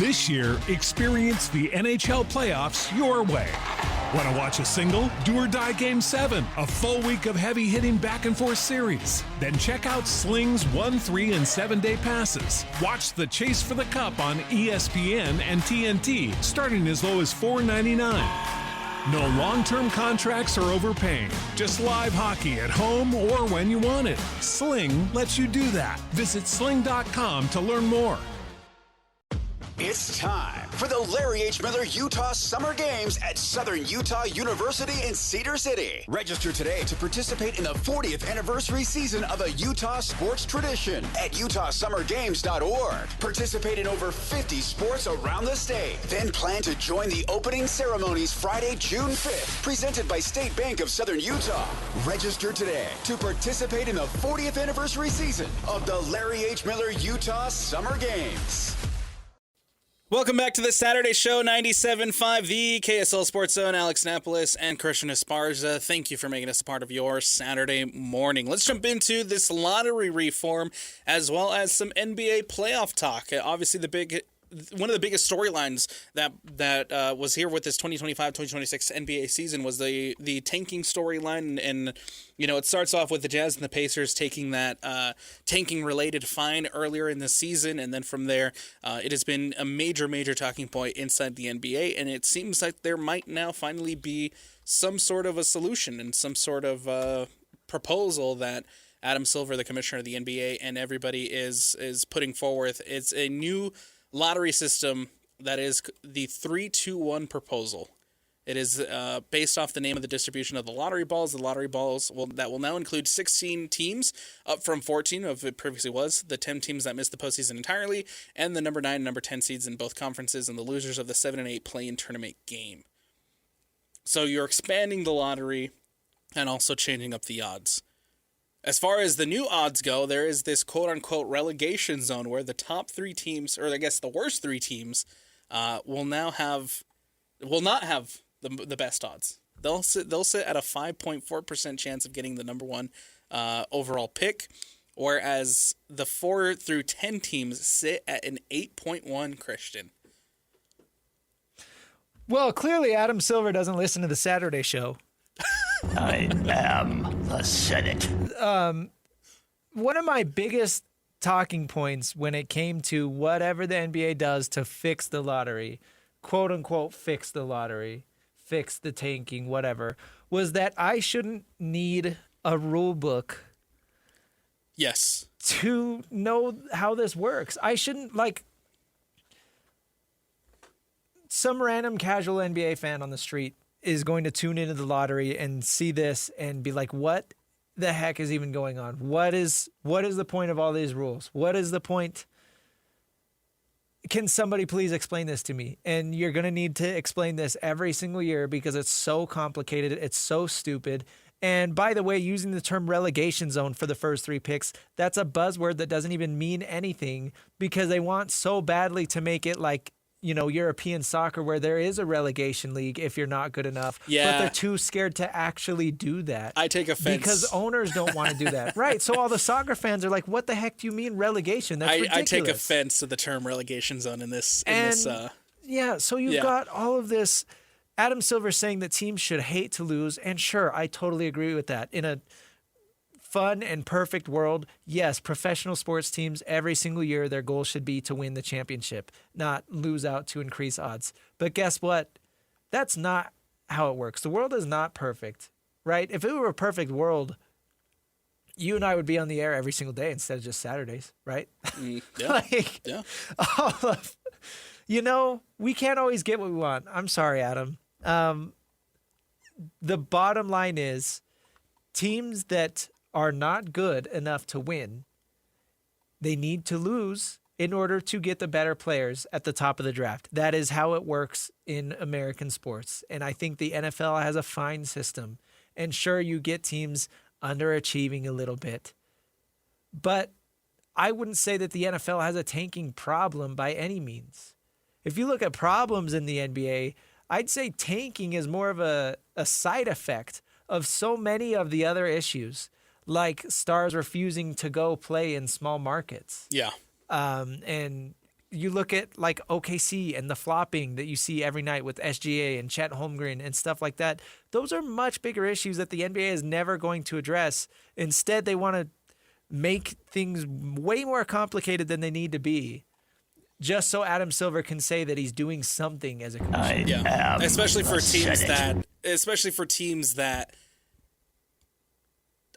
This year, experience the NHL Playoffs your way. Want to watch a single? Do or die Game 7, a full week of heavy-hitting back-and-forth series. Then check out Sling's 1, 3, and 7-day passes. Watch the Chase for the Cup on ESPN and TNT, starting as low as $4.99. No long-term contracts or overpaying. Just live hockey at home or when you want it. Sling lets you do that. Visit sling.com to learn more. It's time for the Larry H. Miller Utah Summer Games at Southern Utah University in Cedar City. Register today to participate in the 40th anniversary season of a Utah sports tradition at utahsummergames.org. Participate in over 50 sports around the state. Then plan to join the opening ceremonies Friday, June 5th, presented by State Bank of Southern Utah. Register today to participate in the 40th anniversary season of the Larry H. Miller Utah Summer Games. Welcome back to the Saturday Show, 97.5, the KSL Sports Zone. Alex Napoles and Christian Esparza, thank you for making us a part of your Saturday morning. Let's jump into this lottery reform as well as some NBA playoff talk. Obviously, one of the biggest storylines that was here with this 2025-2026 NBA season was the tanking storyline, and it starts off with the Jazz and the Pacers taking that tanking-related fine earlier in the season, and then from there, it has been a major talking point inside the NBA, and it seems like there might now finally be some sort of a solution and some sort of proposal that Adam Silver, the commissioner of the NBA, and everybody is putting forward. It's a new lottery system that is the 3-2-1 proposal. It is based off the name of the distribution of the lottery balls. The lottery balls will now include 16 teams, up from 14 of it previously was. The 10 teams that missed the postseason entirely, and the number 9 and number 10 seeds in both conferences, and the losers of the 7 and 8 play-in tournament game. So you're expanding the lottery and also changing up the odds. As far as the new odds go, there is this quote-unquote relegation zone where the top 3 teams, or I guess the worst 3 teams, will not have the best odds. They'll sit at a 5.4% chance of getting the number 1 overall pick, whereas the 4 through 10 teams sit at an 8.1. Christian. Well, clearly Adam Silver doesn't listen to the Saturday Show. I am the Senate. One of my biggest talking points when it came to whatever the NBA does to fix the lottery, quote unquote, fix the lottery, fix the tanking, whatever, was that I shouldn't need a rule book. Yes. To know how this works. I shouldn't, some random casual NBA fan on the street is going to tune into the lottery and see this and be like, what the heck is even going on? What is the point of all these rules? What is the point? Can somebody please explain this to me? And you're going to need to explain this every single year because it's so complicated. It's so stupid. And by the way, using the term relegation zone for the first 3 picks, that's a buzzword that doesn't even mean anything because they want so badly to make it like, European soccer where there is a relegation league if you're not good enough. Yeah. But they're too scared to actually do that. I take offense. Because owners don't want to do that. Right. So all the soccer fans are like, what the heck do you mean relegation? That's ridiculous. I take offense to the term relegation zone in this. Yeah. So you've got all of this. Adam Silver saying that teams should hate to lose. And sure, I totally agree with that. In a fun and perfect world, yes, professional sports teams, every single year, their goal should be to win the championship, not lose out to increase odds. But guess what? That's not how it works. The world is not perfect, right? If it were a perfect world, you and I would be on the air every single day instead of just Saturdays, right? Yeah. We can't always get what we want. I'm sorry, Adam. The bottom line is teams that are not good enough to win, they need to lose in order to get the better players at the top of the draft. That is how it works in American sports. And I think the NFL has a fine system. And sure, you get teams underachieving a little bit. But I wouldn't say that the NFL has a tanking problem by any means. If you look at problems in the NBA, I'd say tanking is more of a side effect of so many of the other issues, like stars refusing to go play in small markets. Yeah. And you look at like OKC and the flopping that you see every night with SGA and Chet Holmgren and stuff like that. Those are much bigger issues that the NBA is never going to address. Instead, they want to make things way more complicated than they need to be, just so Adam Silver can say that he's doing something as a commissioner. Especially for teams that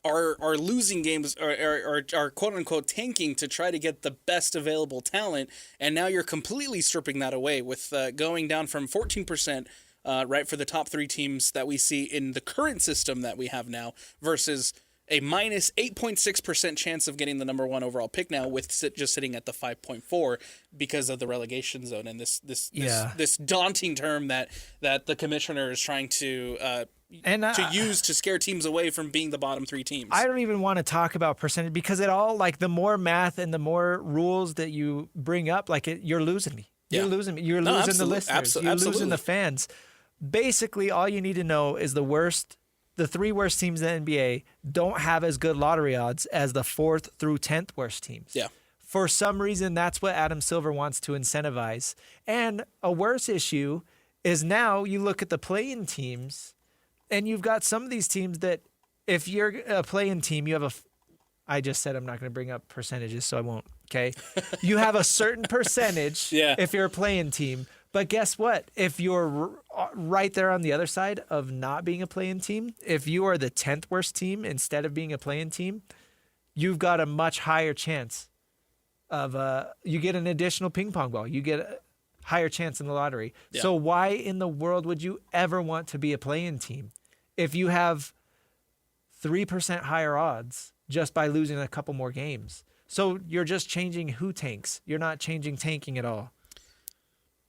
are losing games or are quote unquote tanking to try to get the best available talent, and now you're completely stripping that away with going down from 14% right for the top 3 teams that we see in the current system that we have now versus a minus 8.6% chance of getting the number 1 overall pick now, with just sitting at the 5.4 because of the relegation zone and this daunting term that the commissioner is trying to use to scare teams away from being the bottom 3 teams. I don't even want to talk about percentage because it all, like, the more math and the more rules that you bring up, like, you're losing me. You're losing me. You're losing the listeners. You're losing the fans. Basically, all you need to know is the 3 worst teams in the NBA don't have as good lottery odds as the 4th through 10th worst teams. Yeah. For some reason, that's what Adam Silver wants to incentivize. And a worse issue is now you look at the play-in teams, and you've got some of these teams that if you're a play-in team, you have I just said I'm not going to bring up percentages, so I won't, okay? You have a certain percentage if you're a play-in team. But guess what? If you're right there on the other side of not being a play-in team, if you are the 10th worst team instead of being a play-in team, you've got a much higher chance of you get an additional ping pong ball. You get a higher chance in the lottery. Yeah. So why in the world would you ever want to be a play-in team if you have 3% higher odds just by losing a couple more games? So you're just changing who tanks. You're not changing tanking at all.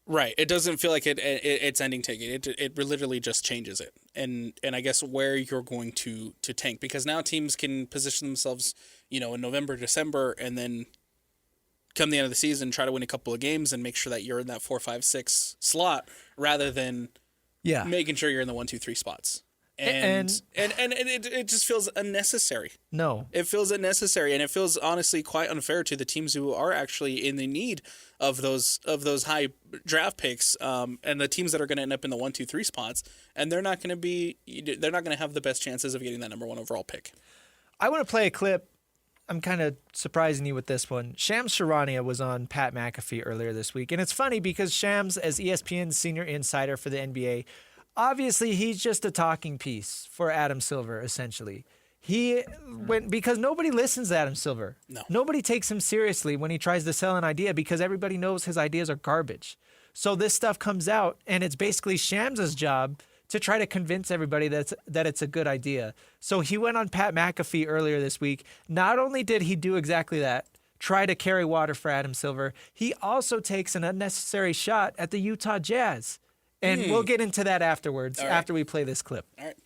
Right. It doesn't feel like it's ending tanking. It literally just changes it. And I guess where you're going to tank, because now teams can position themselves, in November, December, and then come the end of the season, try to win a couple of games and make sure that you're in that 4, 5, 6 slot rather than making sure you're in the 1, 2, 3 spots. And it just feels unnecessary. No. It feels unnecessary, and it feels honestly quite unfair to the teams who are actually in the need of those high draft picks, and the teams that are going to end up in the 1, 2, 3 spots, and they're not going to have the best chances of getting that number 1 overall pick. I want to play a clip. I'm kind of surprising you with this one. Shams Charania was on Pat McAfee earlier this week, and it's funny because Shams, as ESPN's senior insider for the NBA, obviously he's just a talking piece for Adam Silver, essentially. Because nobody listens to Adam Silver. No. Nobody takes him seriously when he tries to sell an idea because everybody knows his ideas are garbage. So this stuff comes out, and it's basically Shams' job to try to convince everybody that it's a good idea. So he went on Pat McAfee earlier this week. Not only did he do exactly that, try to carry water for Adam Silver, he also takes an unnecessary shot at the Utah Jazz. And we'll get into that afterwards, after we play this clip. All right.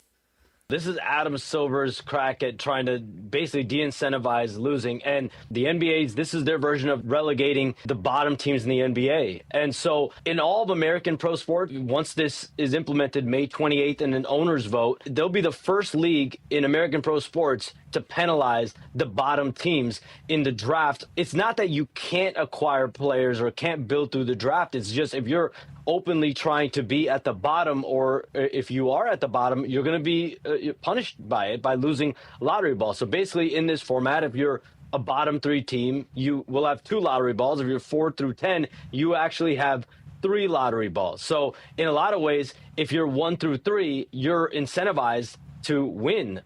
This is Adam Silver's crack at trying to basically de-incentivize losing. And the NBA's, this is their version of relegating the bottom teams in the NBA. And so in all of American pro sport, once this is implemented May 28th in an owner's vote, they'll be the first league in American pro sports to penalize the bottom teams in the draft. It's not that you can't acquire players or can't build through the draft. It's just if you're openly trying to be at the bottom, or if you are at the bottom, you're going to be punished by it, by losing lottery balls. So basically in this format, if you're a bottom 3 team, you will have 2 lottery balls. If you're 4 through 10, you actually have 3 lottery balls. So in a lot of ways, if you're 1 through 3, you're incentivized to win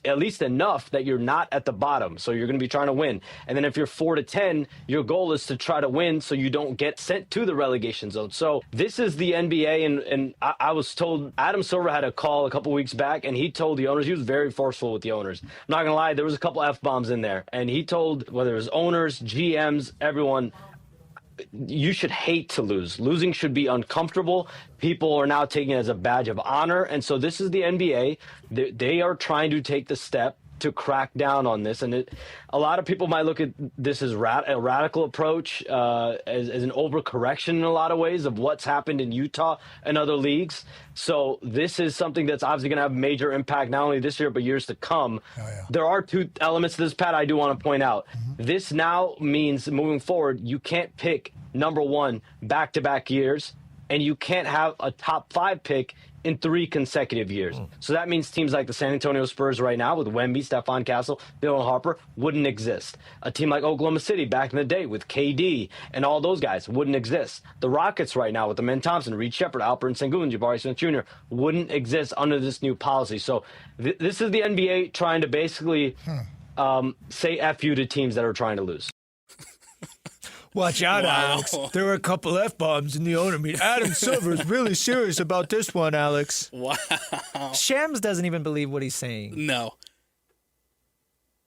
at least enough that you're not at the bottom. So you're going to be trying to win. And then if you're 4 to 10, your goal is to try to win so you don't get sent to the relegation zone. So this is the NBA. And I was told Adam Silver had a call a couple weeks back, and he told the owners, he was very forceful with the owners. I'm not going to lie, there was a couple F-bombs in there. And he told, whether it was owners, GMs, everyone, you should hate to lose. Losing should be uncomfortable. People are now taking it as a badge of honor. And so this is the NBA. They are trying to take the step to crack down on this. And a lot of people might look at this as a radical approach, as an overcorrection in a lot of ways of what's happened in Utah and other leagues. So this is something that's obviously going to have major impact, not only this year, but years to come. Oh, yeah. There are 2 elements to this, Pat, I do want to point out. Mm-hmm. This now means moving forward, you can't pick number one back-to-back years, and you can't have a top 5 pick in 3 consecutive years. So that means teams like the San Antonio Spurs right now with Wemby, Stephon Castle, Dylan Harper wouldn't exist. A team like Oklahoma City back in the day with KD and all those guys wouldn't exist. The Rockets right now with the Men Thompson, Reed Shepard, Alperen Sengun, Jabari Smith Jr. wouldn't exist under this new policy. So this is the NBA trying to basically say F you to teams that are trying to lose. Watch out, Wow. Alex. There were a couple F-bombs in the owner meeting. Adam Silver's really serious about this one, Alex. Wow. Shams doesn't even believe what he's saying. No.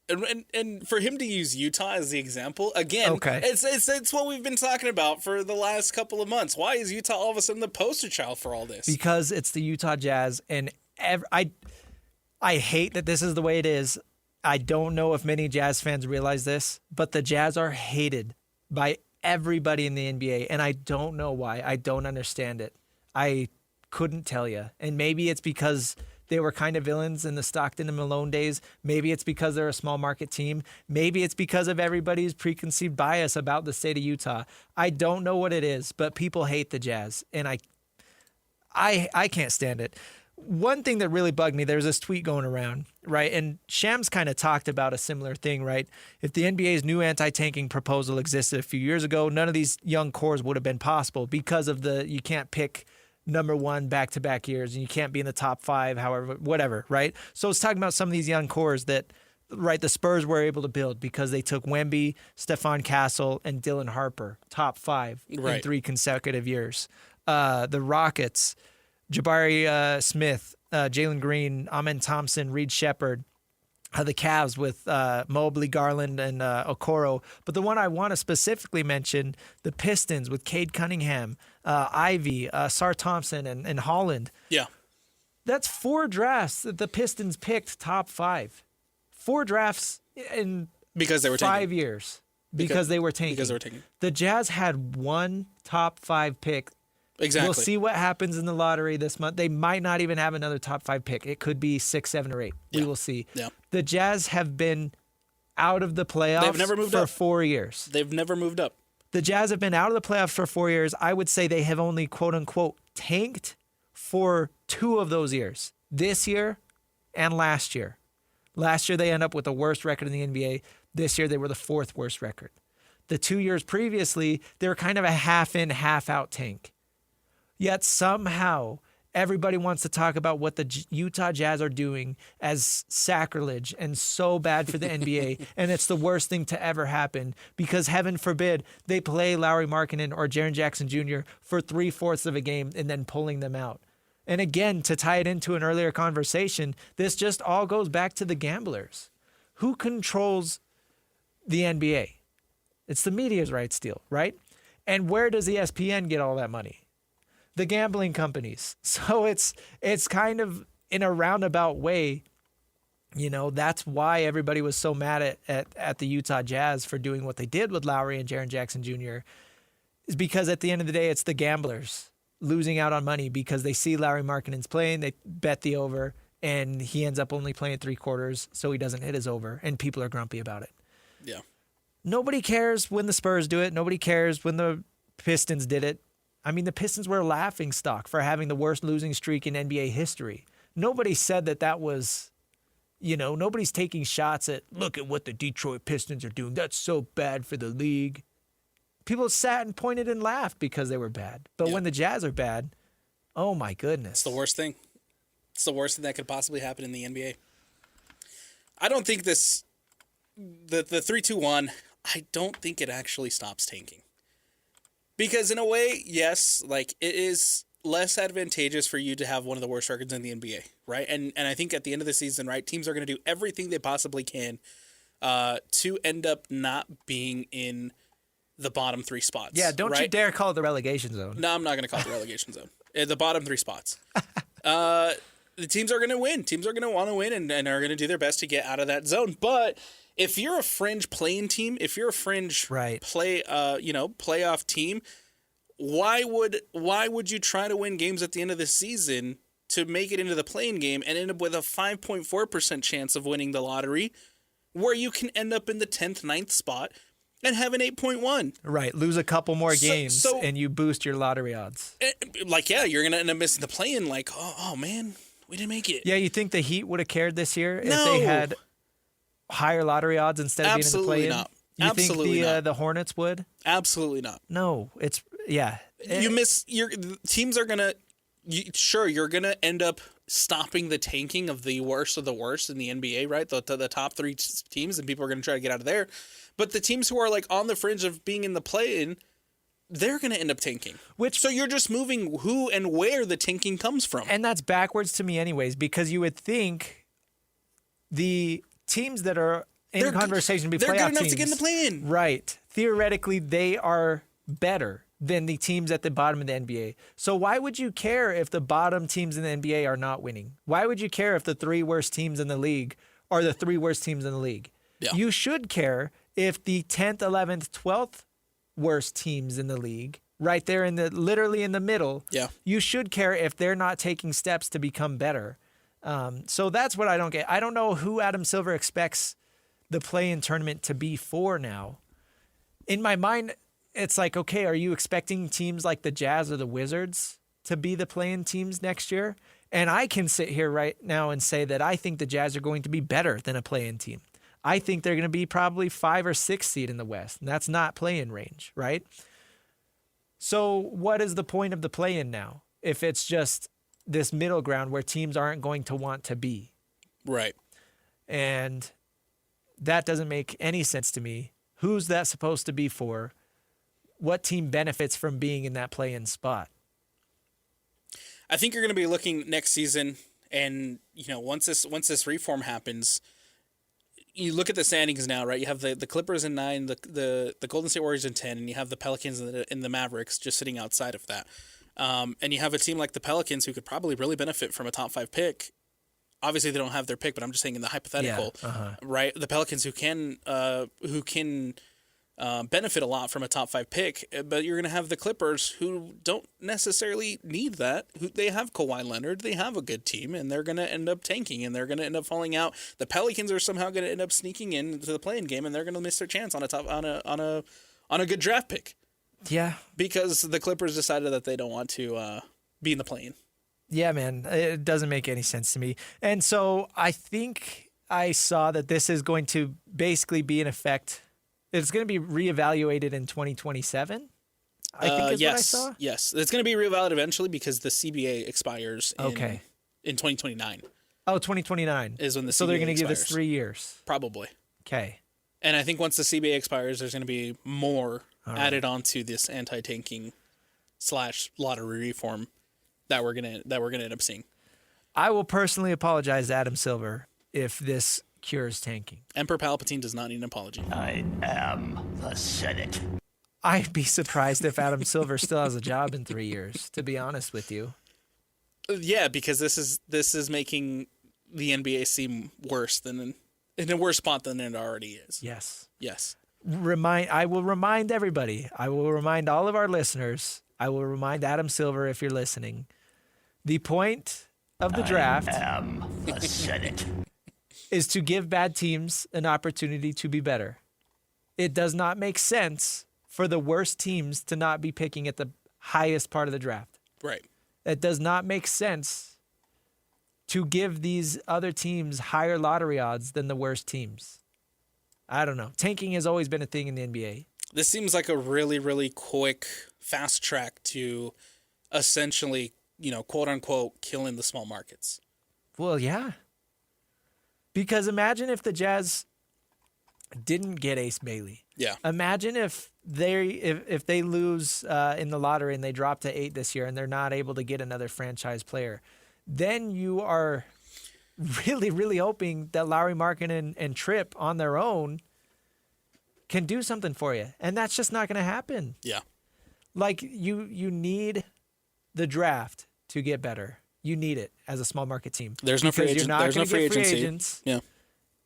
And for him to use Utah as the example, again, Okay. it's what we've been talking about for the last couple of months. Why is Utah all of a sudden the poster child for all this? Because it's the Utah Jazz, and I hate that this is the way it is. I don't know if many Jazz fans realize this, but the Jazz are hated by everybody in the NBA, and I don't know why. I don't understand it. I couldn't tell you. And maybe it's because they were kind of villains in the Stockton and Malone days. Maybe it's because they're a small market team. Maybe it's because of everybody's preconceived bias about the state of Utah. I don't know what it is, but people hate the Jazz, and I can't stand it. One thing that really bugged me, there's this tweet going around, right? And Shams kind of talked about a similar thing, right? If the NBA's new anti-tanking proposal existed a few years ago, none of these young cores would have been possible because of you can't pick number one back-to-back years and you can't be in the top 5, however, whatever, right? So it's talking about some of these young cores that, right, the Spurs were able to build because they took Wemby, Stephon Castle, and Dylan Harper, top 5 in 3 consecutive years. The Rockets, Jabari Smith, Jalen Green, Amen Thompson, Reed Shepard. The Cavs with Mobley, Garland, and Okoro. But the one I want to specifically mention, the Pistons with Cade Cunningham, Ivy, Sar Thompson, and Holland. Yeah. That's 4 drafts that the Pistons picked top 5. 4 drafts in Because they were 5 tanking. years. Because they were tanking. Because they were tanking. The Jazz had 1 top 5 pick. Exactly. We'll see what happens in the lottery this month. They might not even have another top 5 pick. It could be 6, 7, or 8. Yeah. We will see. Yeah. The Jazz have been out of the playoffs They've never moved for up. 4 years. They've never moved up. The Jazz have been out of the playoffs for 4 years. I would say they have only, quote unquote, tanked for 2 of those years. This year and last year. Last year they end up with the worst record in the NBA. This year they were the 4th worst record. The 2 years previously, they were kind of a half in, half out tank. Yet somehow everybody wants to talk about what the Utah Jazz are doing as sacrilege and so bad for the NBA. And it's the worst thing to ever happen because heaven forbid they play Lauri Markkanen or Jaren Jackson Jr. for 3/4 of a game and then pulling them out. And again, to tie it into an earlier conversation, this just all goes back to the gamblers. Who controls the NBA? It's the media's rights deal, right? And where does ESPN get all that money? The gambling companies. So it's kind of in a roundabout way, that's why everybody was so mad at the Utah Jazz for doing what they did with Lowry and Jaren Jackson Jr. is because at the end of the day, it's the gamblers losing out on money because they see Lauri Markkanen's playing, they bet the over, and he ends up only playing 3/4, so he doesn't hit his over, and people are grumpy about it. Yeah. Nobody cares when the Spurs do it. Nobody cares when the Pistons did it. I mean, the Pistons were a laughing stock for having the worst losing streak in NBA history. Nobody said that was, nobody's taking shots at, look at what the Detroit Pistons are doing. That's so bad for the league. People sat and pointed and laughed because they were bad. But when the Jazz are bad, oh my goodness. It's the worst thing. It's the worst thing that could possibly happen in the NBA. I don't think the 3-2-1, I don't think it actually stops tanking. Because in a way, yes, like it is less advantageous for you to have one of the worst records in the NBA, right? And I think at the end of the season, right, teams are going to do everything they possibly can to end up not being in the bottom 3 spots. Yeah, don't you dare call it the relegation zone. No, I'm not going to call it the relegation zone. The bottom 3 spots. The teams are going to win. Teams are going to want to win and are going to do their best to get out of that zone. But if you're a fringe playing team, if you're a fringe playoff team, why would you try to win games at the end of the season to make it into the playing game and end up with a 5.4% chance of winning the lottery, where you can end up in the 10th, 9th spot and have an 8.1. Right. Lose a couple more So- games so- and you boost your lottery odds. Like, yeah, you're going to end up missing the play-in. Like, oh, man, we didn't make it. Yeah, you think the Heat would have cared this year if No. they had higher lottery odds instead of Absolutely being in the not. play-in? You Absolutely think not. the Hornets would? Absolutely not. No. It's yeah. You miss your teams are gonna. You're gonna end up stopping the tanking of the worst in the NBA, right? The top three teams, and people are gonna try to get out of there. But the teams who are like on the fringe of being in the play-in, they're gonna end up tanking. So you're just moving who and where the tanking comes from. And that's backwards to me anyways, because you would think the teams that are in conversation to be they're playoff good enough teams, to get in the play-in. right? Theoretically, they are better than the teams at the bottom of the NBA. So why would you care if the bottom teams in the NBA are not winning? Why would you care if the three worst teams in the league are the three worst teams in the league? Yeah. You should care if the 10th, 11th, 12th worst teams in the league, right there in the literally in the middle, Yeah. you should care if they're not taking steps to become better. So that's what I don't get. I don't know who Adam Silver expects the play-in tournament to be for now. In my mind, it's like, okay, are you expecting teams like the Jazz or the Wizards to be the play-in teams next year? And I can sit here right now and say that I think the Jazz are going to be better than a play-in team. I think they're going to be probably 5 or 6 seed in the West, and that's not play-in range, right? So what is the point of the play-in now if it's just this middle ground where teams aren't going to want to be? Right. And that doesn't make any sense to me. Who's that supposed to be for? What team benefits from being in that play-in spot? I think you're going to be looking next season, and once this reform happens, you look at the standings now, right? You have the Clippers in 9, the Golden State Warriors in 10, and you have the Pelicans and the Mavericks just sitting outside of that. And you have a team like the Pelicans who could probably really benefit from a top 5 pick. Obviously, they don't have their pick, but I'm just saying in the hypothetical, right? The Pelicans who can benefit a lot from a top 5 pick, but you're going to have the Clippers who don't necessarily need that. They have Kawhi Leonard, they have a good team, and they're going to end up tanking, and they're going to end up falling out. The Pelicans are somehow going to end up sneaking into the play-in game, and they're going to miss their chance on a good draft pick. Yeah. Because the Clippers decided that they don't want to be in the play-in. Yeah, man. It doesn't make any sense to me. And so I think I saw that this is going to basically be in effect. It's going to be reevaluated in 2027. I think is what I saw. Yes. It's going to be reevaluated eventually because the CBA expires in 2029. Oh, 2029 is when the CBA So they're going to give expires. us 3 years. Probably. Okay. And I think once the CBA expires, there's going to be more added onto this anti-tanking / lottery reform that we're gonna end up seeing. I will personally apologize to Adam Silver if this cures tanking. Emperor Palpatine does not need an apology. I am the Senate. I'd be surprised if Adam Silver still has a job in 3 years, to be honest with you. Yeah, because this is making the NBA seem worse in a worse spot than it already is. Yes. Yes. I will remind everybody. I will remind all of our listeners. I will remind Adam Silver if you're listening. The point of the draft I am the Senate. is to give bad teams an opportunity to be better. It does not make sense for the worst teams to not be picking at the highest part of the draft. Right. It does not make sense to give these other teams higher lottery odds than the worst teams. I don't know. Tanking has always been a thing in the NBA. This seems like a really, really quick, fast track to essentially, quote unquote, killing the small markets. Well, yeah. Because imagine if the Jazz didn't get Ace Bailey. Yeah. Imagine if they lose in the lottery and they drop to 8 this year and they're not able to get another franchise player. Then you are really, really hoping that Lauri Markkanen and Tripp on their own can do something for you. And that's just not going to happen. Yeah. Like, you need the draft to get better. You need it as a small market team. There's no free Because agent. you're not There's no gonna free get agency. agents. Yeah.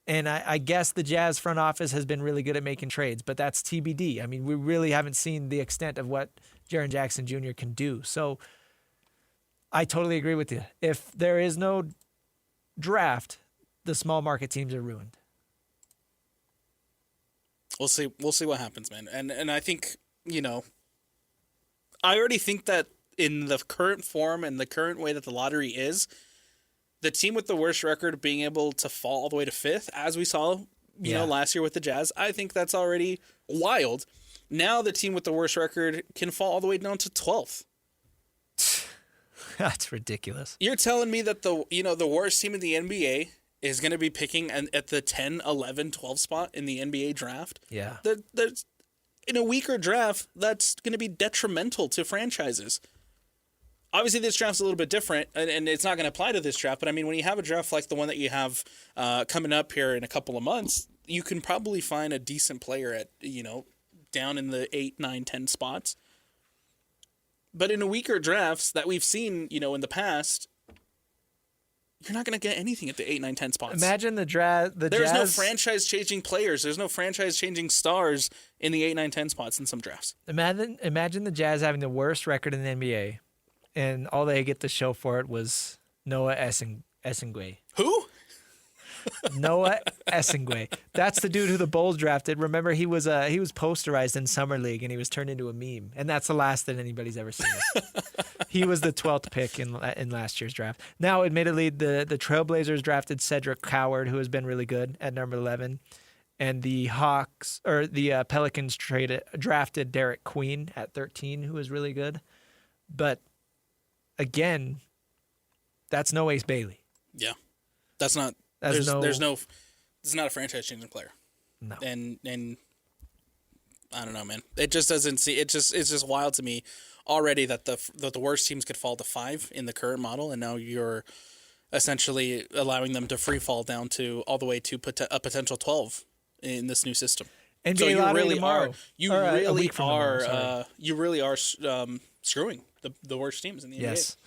And I guess the Jazz front office has been really good at making trades, but that's TBD. I mean, we really haven't seen the extent of what Jaren Jackson Jr. can do. So I totally agree with you. If there is no draft, the small market teams are ruined. We'll see. We'll see what happens, man. And I think, I already think that in the current form and the current way that the lottery is, the team with the worst record being able to fall all the way to 5th, as we saw, last year with the Jazz, I think that's already wild. Now the team with the worst record can fall all the way down to 12th. That's ridiculous. You're telling me that the worst team in the NBA is going to be picking at the 10, 11, 12 spot in the NBA draft? Yeah. In a weaker draft, that's going to be detrimental to franchises. Obviously, this draft's a little bit different, and it's not going to apply to this draft, but I mean, when you have a draft like the one that you have coming up here in a couple of months, you can probably find a decent player at, down in the 8, 9, 10 spots. But in a weaker drafts that we've seen, in the past, you're not going to get anything at the 8, 9, 10 spots. Imagine the draft. There's no franchise-changing players. There's no franchise-changing stars in the 8, 9, 10 spots in some drafts. Imagine the Jazz having the worst record in the NBA, and all they get to show for it was Noah Essingwe. Who? Noah Essingwe. That's the dude who the Bulls drafted. Remember, he was posterized in Summer League, and he was turned into a meme. And that's the last that anybody's ever seen. He was the 12th pick in last year's draft. Now, admittedly, the Trailblazers drafted Cedric Coward, who has been really good at number 11. And the Pelicans drafted Derek Queen at 13, who was really good. But again, that's no Ace Bailey. Yeah, that's not. It's not a franchise-changing player. No. And I don't know, man. It just doesn't see. It's just wild to me already that the worst teams could fall to 5 in the current model, and now you're essentially allowing them to free fall down to all the way to a potential 12 in this new system. NBA so you lottery really tomorrow. You really are screwing the worst teams in the NBA. Yes.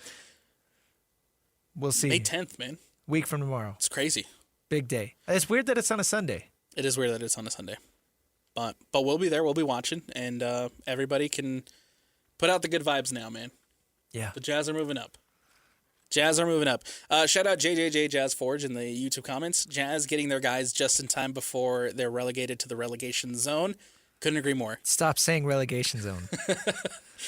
We'll see. May 10th, man. Week from tomorrow. It's crazy. Big day. It's weird that it's on a Sunday. It is weird that it's on a Sunday. But we'll be there. We'll be watching. And everybody can put out the good vibes now, man. Yeah. The Jazz are moving up. Shout out JJJ Jazz Forge in the YouTube comments. Jazz getting their guys just in time before they're relegated to the relegation zone. Couldn't agree more. Stop saying relegation zone.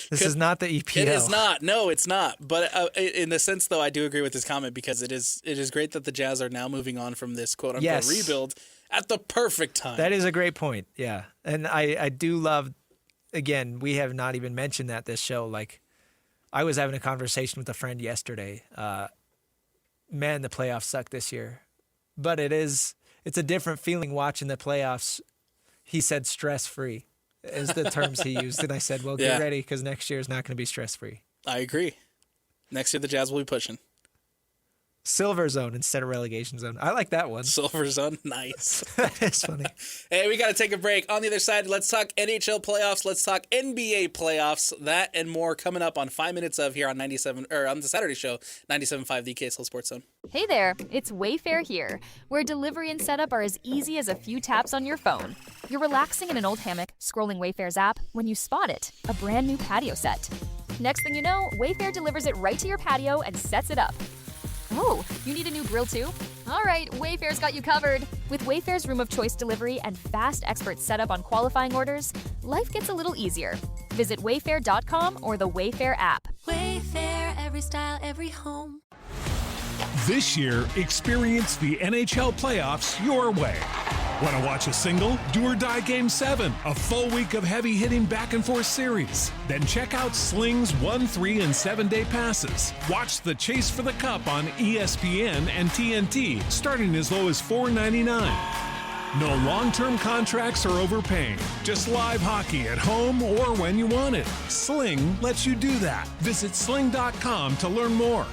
This is not the EPL. It is not. No, it's not. But in the sense, though, I do agree with this comment because it is great that the Jazz are now moving on from this quote-unquote rebuild at the perfect time. That is a great point, yeah. And I do love, again, we have not even mentioned that this show. Like, I was having a conversation with a friend yesterday. Man, the playoffs suck this year. But it's a different feeling watching the playoffs. He said stress-free is the terms he used. And I said, well, get ready because next year is not going to be stress-free. I agree. Next year, the Jazz will be pushing. Silver zone instead of relegation zone. I like that one. Silver zone. Nice. That is funny. Hey, we got to take a break. On the other side, let's talk NHL playoffs. Let's talk NBA playoffs. That and more coming up on 5 minutes of here on on the Saturday show, 97.5 the KSL Sports Zone. Hey there, it's Wayfair here, where delivery and setup are as easy as a few taps on your phone. You're relaxing in an old hammock, scrolling Wayfair's app, when you spot it, a brand new patio set. Next thing you know, Wayfair delivers it right to your patio and sets it up. Oh, you need a new grill too? All right, Wayfair's got you covered. With Wayfair's room of choice delivery and fast expert setup on qualifying orders, life gets a little easier. Visit wayfair.com or the Wayfair app. Wayfair, every style, every home. This year, experience the NHL playoffs your way. Want to watch a single, do or die Game 7, a full week of heavy-hitting back-and-forth series? Then check out Sling's 1, 3, and 7-day passes. Watch the chase for the cup on ESPN and TNT, starting as low as $4.99. No long-term contracts or overpaying. Just live hockey at home or when you want it. Sling lets you do that. Visit sling.com to learn more.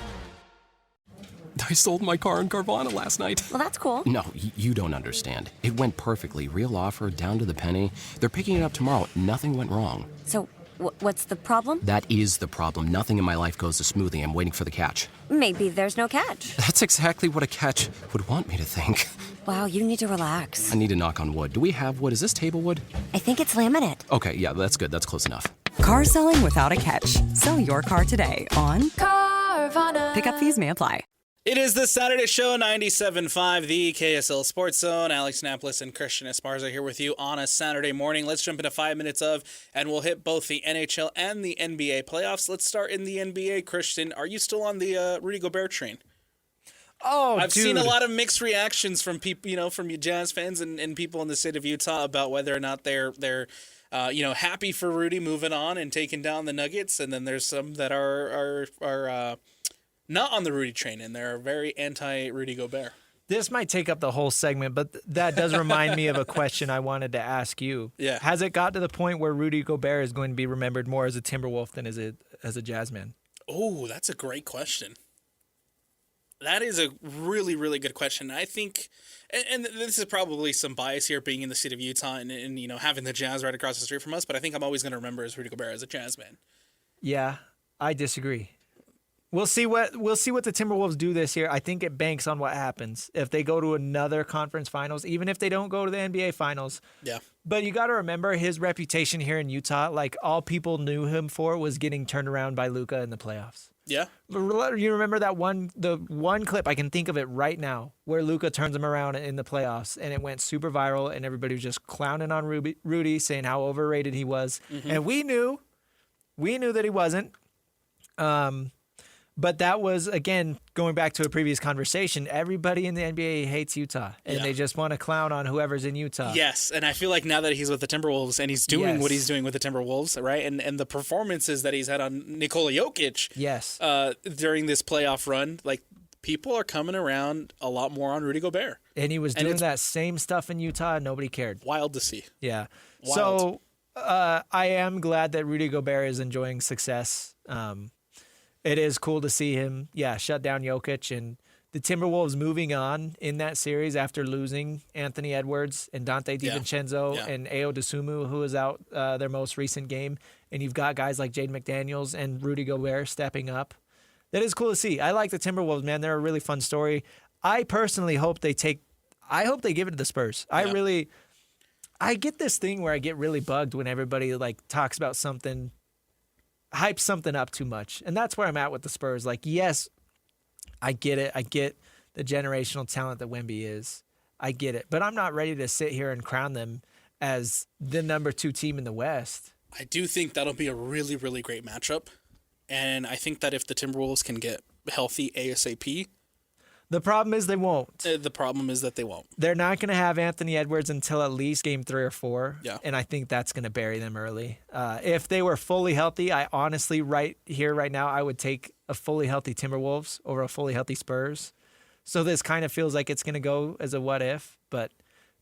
I sold my car in Carvana last night. Well, that's cool. No, you don't understand. It went perfectly. Real offer, down to the penny. They're picking it up tomorrow. Nothing went wrong. So, what's the problem? That is the problem. Nothing in my life goes as smoothly. I'm waiting for the catch. Maybe there's no catch. That's exactly what a catch would want me to think. Wow, you need to relax. I need to knock on wood. Do we have wood? Is this table wood? I think it's laminate. Okay, yeah, that's good. That's close enough. Car selling without a catch. Sell your car today on Carvana. Pickup fees may apply. It is the Saturday Show, 97.5, the KSL Sports Zone. Alex Napoles and Christian Esparza here with you on a Saturday morning. Let's jump into 5 minutes of, and we'll hit both the NHL and the NBA playoffs. Let's start in the NBA. Christian, are you still on the Rudy Gobert train? Oh, I've dude. seen a lot of mixed reactions from people, from you Jazz fans and people in the state of Utah about whether or not they're happy for Rudy moving on and taking down the Nuggets, and then there's some that are not on the Rudy train, and they're very anti-Rudy Gobert. This might take up the whole segment, but that does remind me of a question I wanted to ask you. Yeah. Has it got to the point where Rudy Gobert is going to be remembered more as a Timberwolf than as a Jazzman? Oh, that's a great question. That is a really, really good question. I think, and this is probably some bias here being in the state of Utah and having the Jazz right across the street from us, but I think I'm always going to remember as Rudy Gobert as a Jazzman. Yeah, I disagree. We'll see what the Timberwolves do this year. I think it banks on what happens if they go to another conference finals, even if they don't go to the NBA finals. Yeah. But you got to remember his reputation here in Utah. Like all people knew him for was getting turned around by Luka in the playoffs. Yeah. You remember the one clip, I can think of it right now, where Luka turns him around in the playoffs, and it went super viral, and everybody was just clowning on Rudy, saying how overrated he was, and we knew that he wasn't. But that was, again, going back to a previous conversation, everybody in the NBA hates Utah, and they just want to clown on whoever's in Utah. Yes, and I feel like now that he's with the Timberwolves and he's doing what he's doing with the Timberwolves, right, and the performances that he's had on Nikola Jokic during this playoff run, like, people are coming around a lot more on Rudy Gobert. And he was doing that same stuff in Utah, and nobody cared. Wild to see. Yeah. Wild. So I am glad that Rudy Gobert is enjoying success. It is cool to see him, shut down Jokic, and the Timberwolves moving on in that series after losing Anthony Edwards and Dante DiVincenzo and Ayo Dosunmu, who was out their most recent game. And you've got guys like Jaden McDaniels and Rudy Gobert stepping up. That is cool to see. I like the Timberwolves, man. They're a really fun story. I personally hope they give it to the Spurs. I get this thing where I get really bugged when everybody talks about something, hype something up too much. And that's where I'm at with the Spurs. Like, yes, I get it. I get the generational talent that Wemby is. I get it. But I'm not ready to sit here and crown them as the number 2 team in the West. I do think that'll be a really, really great matchup. And I think that if the Timberwolves can get healthy ASAP. The problem is they won't. The problem is that they won't. They're not going to have Anthony Edwards until at least game 3 or 4. Yeah. And I think that's going to bury them early. If they were fully healthy, I honestly, right now, I would take a fully healthy Timberwolves over a fully healthy Spurs. So this kind of feels like it's going to go as a what if. But,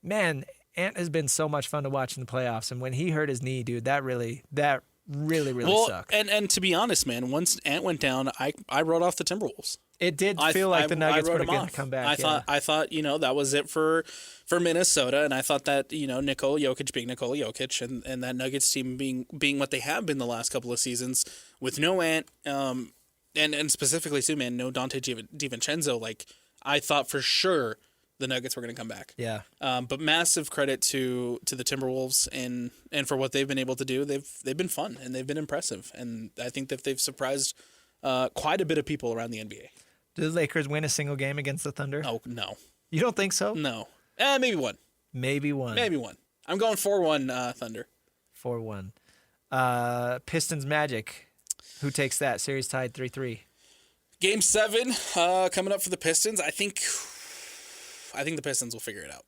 man, Ant has been so much fun to watch in the playoffs. And when he hurt his knee, dude, that really sucked. And to be honest, man, once Ant went down, I wrote off the Timberwolves. It did feel like the Nuggets were going to come back. I thought that was it for Minnesota, and I thought that Nikola Jokic being Nikola Jokic, and that Nuggets team being what they have been the last couple of seasons with no Ant, and specifically too, man, no Dante DiVincenzo. Like, I thought for sure the Nuggets were going to come back. Yeah. But massive credit to the Timberwolves and for what they've been able to do. They've been fun and they've been impressive, and I think that they've surprised quite a bit of people around the NBA. Did the Lakers win a single game against the Thunder? Oh, no. You don't think so? No. Maybe one. Maybe one. I'm going 4-1 Thunder. 4-1. Pistons Magic. Who takes that? Series tied 3-3. Game 7 coming up for the Pistons. I think the Pistons will figure it out.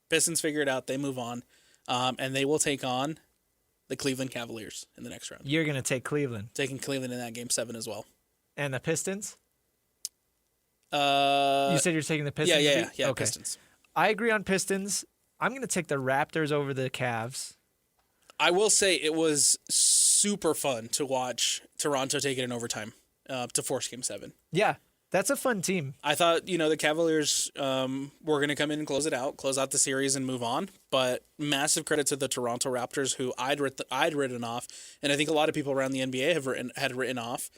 Pistons figure it out. They move on. And they will take on the Cleveland Cavaliers in the next round. You're going to take Cleveland. Taking Cleveland in that Game 7 as well. And the Pistons? You said you're taking the Pistons? Yeah, okay. Pistons. I agree on Pistons. I'm going to take the Raptors over the Cavs. I will say it was super fun to watch Toronto take it in overtime to force Game 7. Yeah, that's a fun team. I thought, the Cavaliers were going to come in and close out the series and move on. But massive credit to the Toronto Raptors, who I'd written off, and I think a lot of people around the NBA had written off.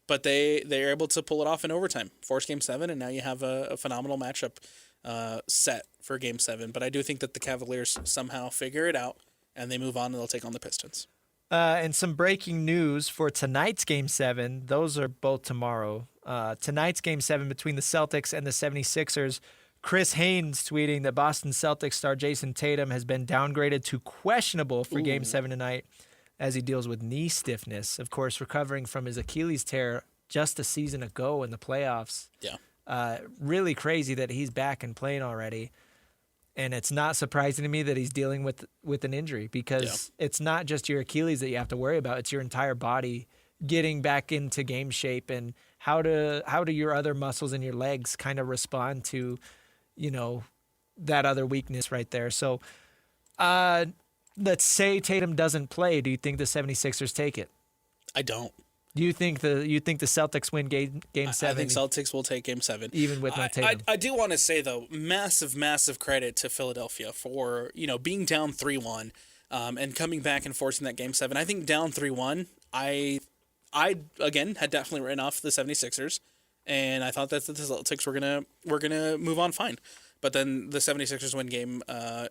But they're able to pull it off in overtime, force Game 7, and now you have a phenomenal matchup set for Game 7. But I do think that the Cavaliers somehow figure it out, and they move on, and they'll take on the Pistons. And some breaking news for tonight's Game 7. Those are both tomorrow. Tonight's Game 7 between the Celtics and the 76ers. Chris Haynes tweeting that Boston Celtics star Jason Tatum has been downgraded to questionable for Game 7 tonight as he deals with knee stiffness. Of course, recovering from his Achilles tear just a season ago in the playoffs. Yeah. Really crazy that he's back and playing already. And it's not surprising to me that he's dealing with an injury because it's not just your Achilles that you have to worry about. It's your entire body getting back into game shape, and how do your other muscles in your legs kind of respond to, that other weakness right there. So let's say Tatum doesn't play. Do you think the 76ers take it? I don't. Do you think the Celtics win game 7? I think Celtics will take Game 7. Even with no Tatum. I do want to say, though, massive credit to Philadelphia for, being down 3-1 and coming back and forcing that Game 7. I think down 3-1, I again, had definitely written off the 76ers, and I thought that the Celtics were gonna move on fine. But then the 76ers win Game 5,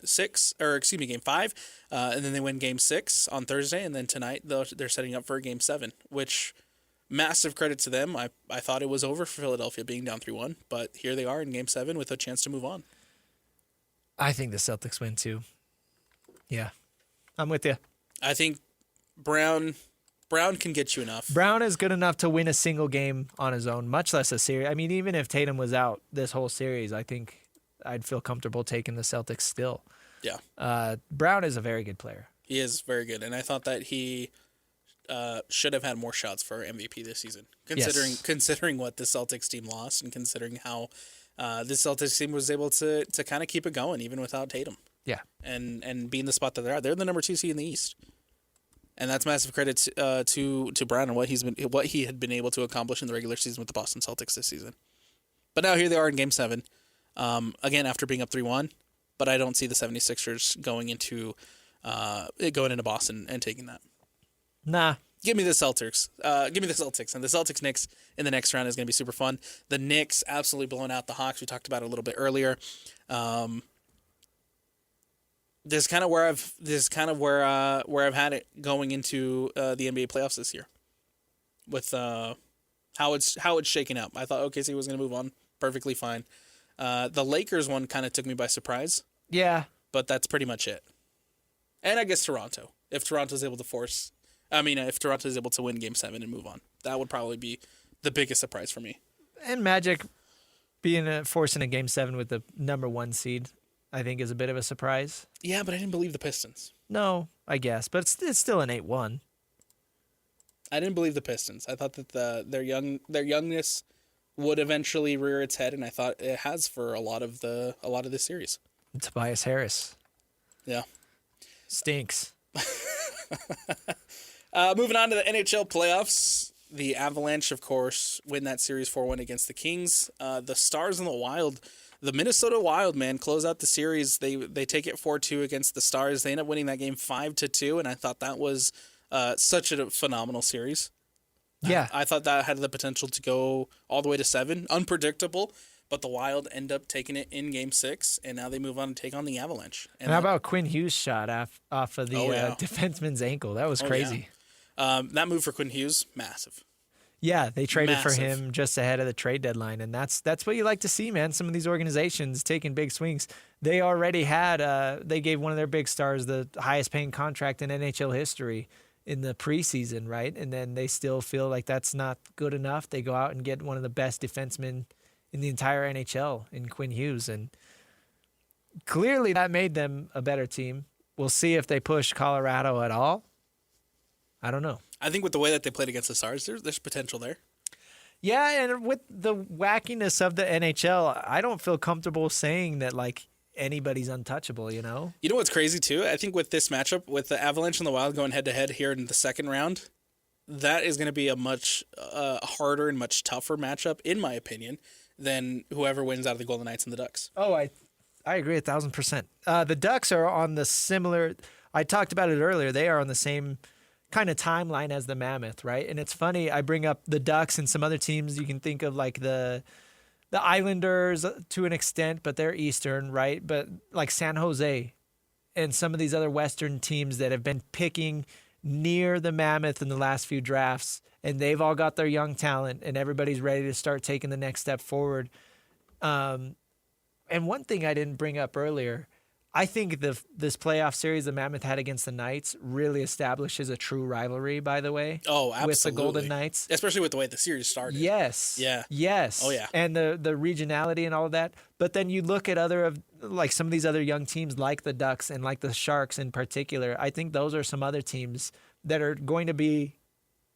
and then they win Game 6 on Thursday, and then tonight they're setting up for a Game 7, which massive credit to them. I thought it was over for Philadelphia being down 3-1, but here they are in Game 7 with a chance to move on. I think the Celtics win too. Yeah, I'm with you. I think Brown can get you enough. Brown is good enough to win a single game on his own, much less a series. I mean, even if Tatum was out this whole series, I think I'd feel comfortable taking the Celtics still. Yeah. Brown is a very good player. He is very good, and I thought that he should have had more shots for MVP this season, considering what the Celtics team lost, and considering how the Celtics team was able to kind of keep it going even without Tatum. Yeah. And be in the spot that they're at. They're the number 2 seed in the East. And that's massive credit to Brown and what he had been able to accomplish in the regular season with the Boston Celtics this season. But now here they are in Game 7, again after being up 3-1. But I don't see the 76ers going into Boston and taking that. Nah. Give me the Celtics. And the Celtics-Knicks in the next round is going to be super fun. The Knicks absolutely blowing out the Hawks. We talked about it a little bit earlier. This is kind of where I've had it going into the NBA playoffs this year, with how it's shaking up. I thought OKC was going to move on perfectly fine. The Lakers one kind of took me by surprise. Yeah, but that's pretty much it. And I guess Toronto. If Toronto's able to win Game 7 and move on, that would probably be the biggest surprise for me. And Magic forcing a Game 7 with the number 1 seed, I think, is a bit of a surprise. Yeah, but I didn't believe the Pistons. No, I guess, but it's still an 8-1. I didn't believe the Pistons. I thought that their youngness would eventually rear its head, and I thought it has for a lot of this series. Tobias Harris. Yeah. Stinks. Moving on to the NHL playoffs. The Avalanche, of course, win that series 4-1 against the Kings. The Stars and the Wild. The Minnesota Wild, man, close out the series. They take it 4-2 against the Stars. They end up winning that game 5-2, and I thought that was such a phenomenal series. Yeah. I thought that had the potential to go all the way to 7. Unpredictable, but the Wild end up taking it in Game 6, and now they move on to take on the Avalanche. And how about Quinn Hughes' shot off of the defenseman's ankle? That was crazy. Yeah. That move for Quinn Hughes, massive. Yeah, they traded for him just ahead of the trade deadline, and that's what you like to see, man. Some of these organizations taking big swings. They already had they gave one of their big stars the highest paying contract in NHL history in the preseason, right? And then they still feel like that's not good enough. They go out and get one of the best defensemen in the entire NHL in Quinn Hughes, and clearly that made them a better team. We'll see if they push Colorado at all. I don't know. I think with the way that they played against the Stars, there's potential there. Yeah, and with the wackiness of the NHL, I don't feel comfortable saying that like anybody's untouchable, you know? You know what's crazy too? I think with this matchup, with the Avalanche and the Wild going head-to-head here in the second round, that is going to be a much harder and much tougher matchup, in my opinion, than whoever wins out of the Golden Knights and the Ducks. Oh, I agree 1,000%. The Ducks are on the similar... I talked about it earlier. They are on the same kind of timeline as the Mammoth, right? And it's funny, I bring up the Ducks and some other teams you can think of, like the Islanders to an extent, but they're Eastern, right? But like San Jose and some of these other Western teams that have been picking near the Mammoth in the last few drafts, and they've all got their young talent, and everybody's ready to start taking the next step forward. And one thing I didn't bring up earlier, I think this playoff series the Mammoth had against the Knights really establishes a true rivalry, by the way. Oh, absolutely. With the Golden Knights. Especially with the way the series started. Yes. Yeah. Yes. Oh, yeah. And the regionality and all of that. But then you look at some of these other young teams like the Ducks and like the Sharks in particular. I think those are some other teams that are going to be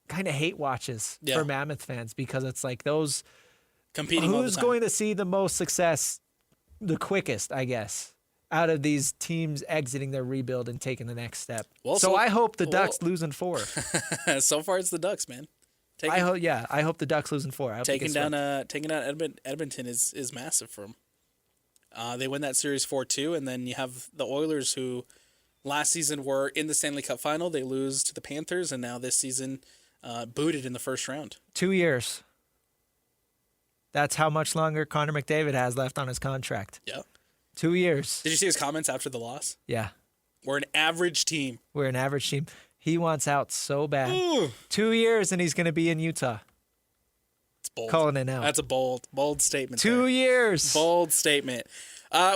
kind of hate watches for Mammoth fans, because it's like those competing all the who's time. going to see the most success the quickest, I guess, out of these teams exiting their rebuild and taking the next step. Well, so I hope the Ducks lose in 4. So far, it's the Ducks, man. I hope the Ducks lose in 4. I hope taking down Edmonton is massive for them. They win that series 4-2, and then you have the Oilers, who last season were in the Stanley Cup final. They lose to the Panthers, and now this season booted in the first round. 2 years. That's how much longer Connor McDavid has left on his contract. Yeah. 2 years. Did you see his comments after the loss? Yeah. We're an average team. We're an average team. He wants out so bad. Ooh. 2 years, and he's going to be in Utah. It's bold. Calling it out. That's a bold statement. 2 years. Bold statement.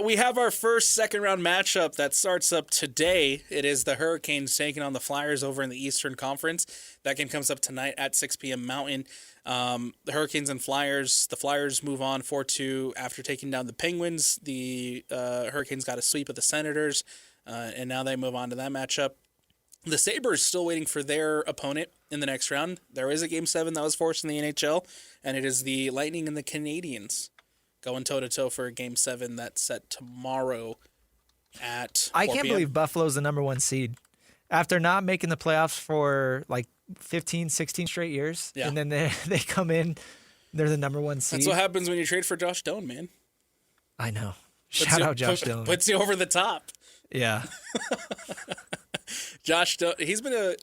We have our first second-round matchup that starts up today. It is the Hurricanes taking on the Flyers over in the Eastern Conference. That game comes up tonight at 6 p.m. Mountain. The Hurricanes and Flyers. The Flyers move on 4-2 after taking down the Penguins. The Hurricanes got a sweep of the Senators, and now they move on to that matchup. The Sabres still waiting for their opponent in the next round. There is a Game 7 that was forced in the NHL, and it is the Lightning and the Canadiens going toe-to-toe for a Game 7 that's set tomorrow at 4 I can't p.m. believe Buffalo's the number 1 seed. After not making the playoffs for like 15, 16 straight years, and then they come in, they're the number 1 seed. That's what happens when you trade for Josh Doan, man. I know. Shout out Josh Doan. Puts you over the top. Yeah. Josh Doan, he's been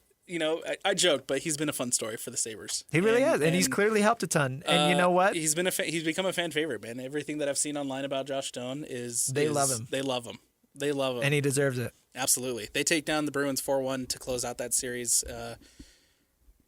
I joke, but he's been a fun story for the Sabres. He really has, and he's clearly helped a ton. And you know what? He's become a fan favorite, man. Everything that I've seen online about Josh Doan is love him. They love him. They love him. And he deserves it. Absolutely. They take down the Bruins 4-1 to close out that series.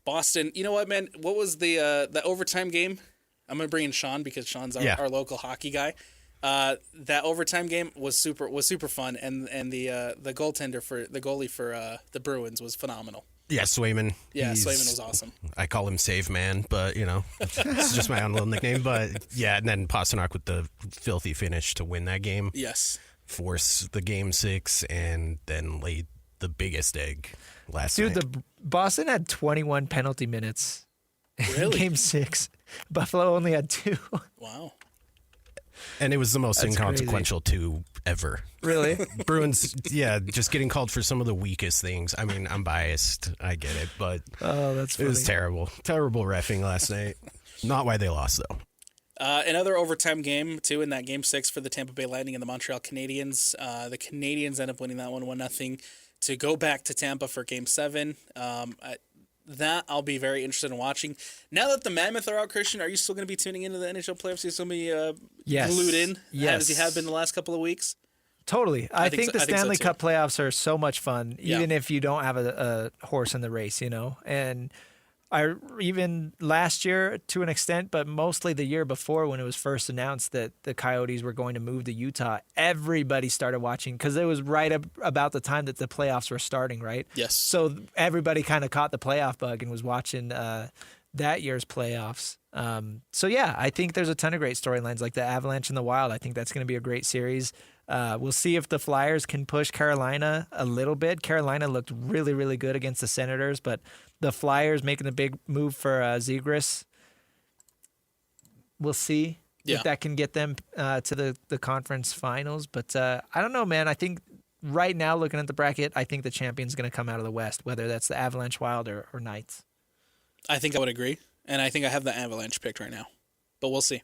Boston, you know what, man? What was the overtime game? I'm going to bring in Sean because Sean's our local hockey guy. That overtime game was super fun, and the goalie for the Bruins was phenomenal. Yeah, Swayman. Yeah, Swayman was awesome. I call him Save Man, but it's just my own little nickname. But yeah, and then Pasternak with the filthy finish to win that game. Yes. Force the Game 6 and then laid the biggest egg last night. Dude, Boston had 21 penalty minutes in Really? Game 6. Buffalo only had 2. Wow. And it was the most That's inconsequential 2 ever. Really? Bruins, just getting called for some of the weakest things. I mean, I'm biased. I get it, but that's funny. It was terrible. Terrible reffing last night. Not why they lost, though. Another overtime game, too, in that Game 6 for the Tampa Bay Lightning and the Montreal Canadiens. The Canadiens end up winning that one 1-0 to go back to Tampa for Game 7. That I'll be very interested in watching. Now that the Mammoth are out, Christian, are you still going to be tuning into the NHL playoffs? Are you still going to be glued in as you have been the last couple of weeks? Totally. I think the Stanley so Cup playoffs are so much fun, even if you don't have a horse in the race, And even last year to an extent, but mostly the year before when it was first announced that the Coyotes were going to move to Utah, everybody started watching because it was right about the time that the playoffs were starting, right? Yes. So everybody kind of caught the playoff bug and was watching that year's playoffs. I think there's a ton of great storylines like the Avalanche and the Wild. I think that's going to be a great series. We'll see if the Flyers can push Carolina a little bit. Carolina looked really, really good against the Senators, but the Flyers making a big move for Zegras. We'll see if that can get them to the conference finals. But I don't know, man. I think right now, looking at the bracket, I think the champion's going to come out of the West, whether that's the Avalanche, Wild, or Knights. I think I would agree, and I think I have the Avalanche picked right now, but we'll see.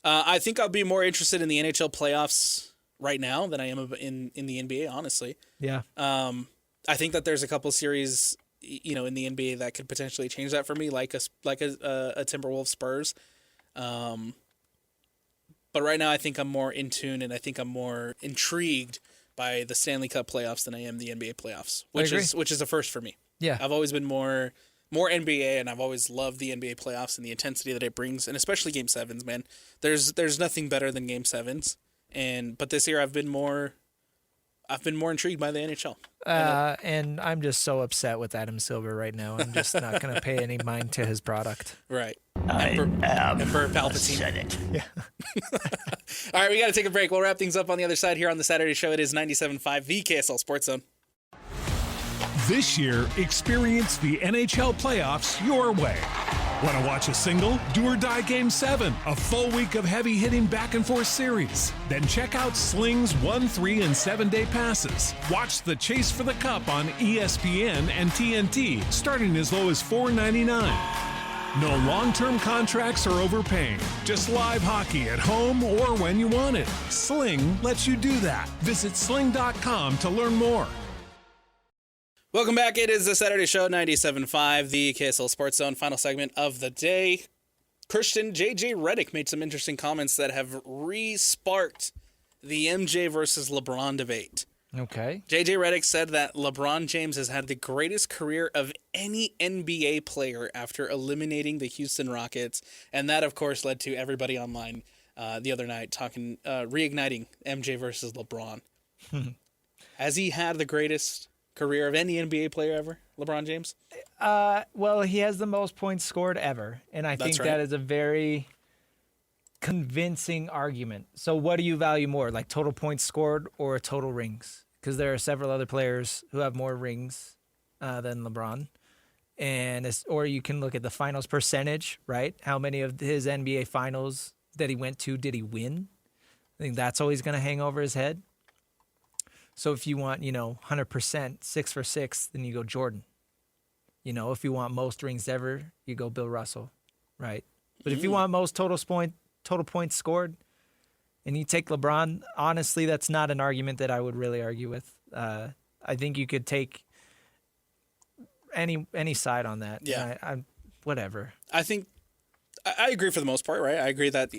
I think I'll be more interested in the NHL playoffs right now than I am in the NBA, honestly. Yeah. I think that there's a couple series, in the NBA that could potentially change that for me, like a Timberwolves Spurs. But right now, I think I'm more in tune, and I think I'm more intrigued by the Stanley Cup playoffs than I am the NBA playoffs, which is a first for me. Yeah. I've always been more NBA, and I've always loved the NBA playoffs and the intensity that it brings, and especially Game 7s, man. There's nothing better than Game 7s, but this year I've been more intrigued by the NHL. And I'm just so upset with Adam Silver right now. I'm just not going to pay any mind to his product. Right. Emperor Palpatine. Senate. Yeah. All right, we got to take a break. We'll wrap things up on the other side here on the Saturday show. It is 97.5, the KSL Sports Zone. This year, experience the NHL playoffs your way. Want to watch a single, do or die Game 7, a full week of heavy-hitting back-and-forth series? Then check out Sling's 1, 3, and 7-day passes. Watch the chase for the cup on ESPN and TNT, starting as low as $4.99. No long-term contracts or overpaying. Just live hockey at home or when you want it. Sling lets you do that. Visit sling.com to learn more. Welcome back. It is the Saturday show, 97.5, the KSL Sports Zone, final segment of the day. Christian JJ Redick made some interesting comments that have re-sparked the MJ versus LeBron debate. Okay. JJ Redick said that LeBron James has had the greatest career of any NBA player after eliminating the Houston Rockets, and that, of course, led to everybody online the other night talking, reigniting MJ versus LeBron. Has he had the greatest career of any NBA player ever, LeBron James? Well, he has the most points scored ever, and I think that is a very convincing argument. So what do you value more, like total points scored or total rings? Because there are several other players who have more rings than LeBron. Or you can look at the finals percentage, right? How many of his NBA finals that he went to did he win? I think that's always going to hang over his head. So if you want, 100%, 6 for 6, then you go Jordan. If you want most rings ever, you go Bill Russell, right? But if you want most total points scored, and you take LeBron, honestly, that's not an argument that I would really argue with. I think you could take any side on that. Yeah. I'm whatever. I think I agree for the most part, right? I agree that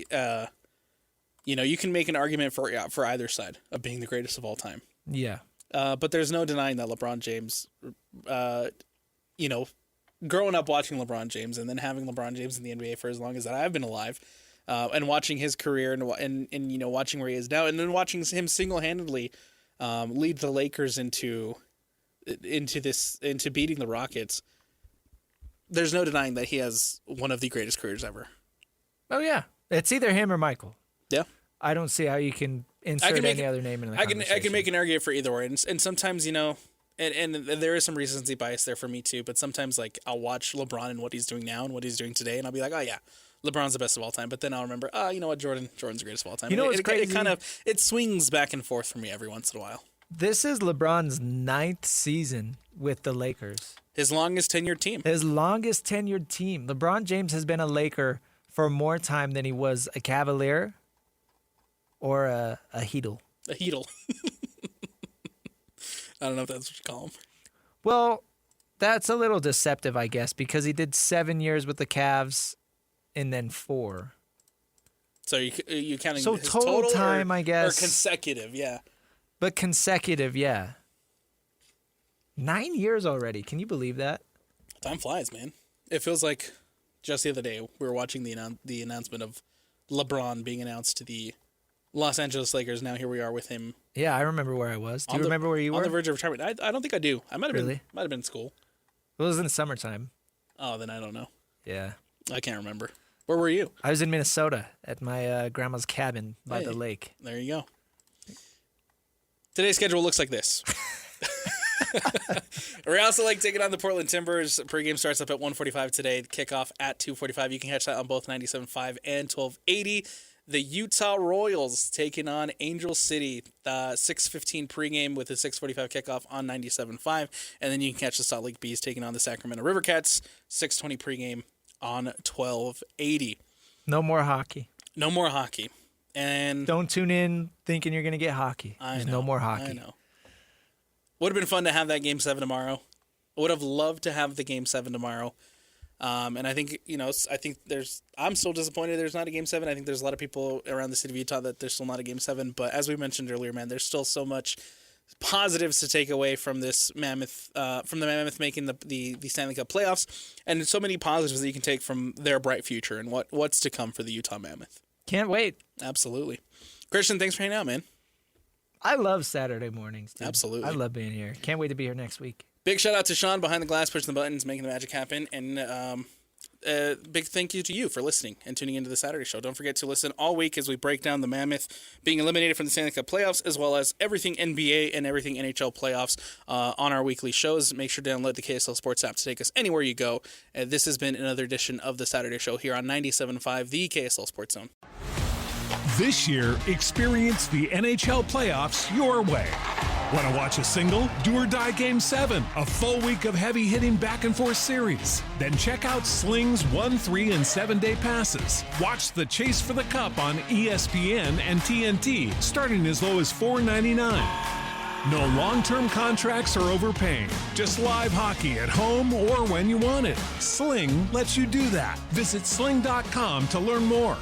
you can make an argument for either side of being the greatest of all time. Yeah. But there's no denying that LeBron James, growing up watching LeBron James and then having LeBron James in the NBA for as long as that I've been alive, and watching his career and watching where he is now, and then watching him single-handedly lead the Lakers into beating the Rockets. There's no denying that he has one of the greatest careers ever. Oh yeah, it's either him or Michael. Yeah. I don't see how you can insert any other name in the conversation. I can make an argument for either way, and sometimes and there is some recency bias there for me too. But sometimes I'll watch LeBron and what he's doing now and what he's doing today, and I'll be like, oh yeah, LeBron's the best of all time. But then I'll remember, you know what, Jordan's the greatest of all time. What's crazy? It swings back and forth for me every once in a while. This is LeBron's 9th season with the Lakers. His longest tenured team. LeBron James has been a Laker for more time than he was a Cavalier or a Heatle. A Heatle. I don't know if that's what you call him. Well, that's a little deceptive, I guess, because he did 7 years with the Cavs and then 4. So you counting so his total time, I guess. Or consecutive, yeah. But consecutive, yeah. 9 years already. Can you believe that? Time flies, man. It feels like just the other day we were watching the announcement of LeBron being announced to the Los Angeles Lakers. Now here we are with him. Yeah, I remember where I was. Do you remember where you were? On the verge of retirement. I don't think I do. I might have been in school. It was in the summertime. Oh, then I don't know. Yeah. I can't remember. Where were you? I was in Minnesota at my grandma's cabin by the lake. There you go. Today's schedule looks like this. Real Salt Lake taking on the Portland Timbers. Pregame starts up at 1:45 today. Kickoff at 2:45. You can catch that on both 97.5 and 1280. The Utah Royals taking on Angel City. 6:15 pregame with a 6:45 kickoff on 97.5. And then you can catch the Salt Lake Bees taking on the Sacramento River Cats. 6:20 pregame on 1280. No more hockey. No more hockey. And don't tune in thinking you're going to get hockey. There's no more hockey. I know. Would have been fun to have that Game 7 tomorrow. I would have loved to have the Game 7 tomorrow. And I think, I'm still disappointed there's not a Game 7. I think there's a lot of people around the city of Utah that there's still not a Game 7. But as we mentioned earlier, man, there's still so much positives to take away from this Mammoth, from the Mammoth making the Stanley Cup playoffs, and so many positives that you can take from their bright future and what's to come for the Utah Mammoth. Can't wait. Absolutely. Christian, thanks for hanging out, man. I love Saturday mornings, dude. Absolutely. I love being here. Can't wait to be here next week. Big shout out to Sean behind the glass, pushing the buttons, making the magic happen, and big thank you to you for listening and tuning into the Saturday show. Don't forget to listen all week as we break down the Mammoth being eliminated from the Stanley Cup playoffs, as well as everything NBA and everything NHL playoffs on our weekly shows. Make sure to download the KSL Sports app to take us anywhere you go. This has been another edition of the Saturday show here on 97.5, the KSL Sports Zone. This year, experience the NHL playoffs your way. Want to watch a single, do or die Game 7, a full week of heavy-hitting back-and-forth series? Then check out Sling's 1, 3, and 7-day passes. Watch the chase for the cup on ESPN and TNT, starting as low as $4.99. No long-term contracts or overpaying. Just live hockey at home or when you want it. Sling lets you do that. Visit sling.com to learn more.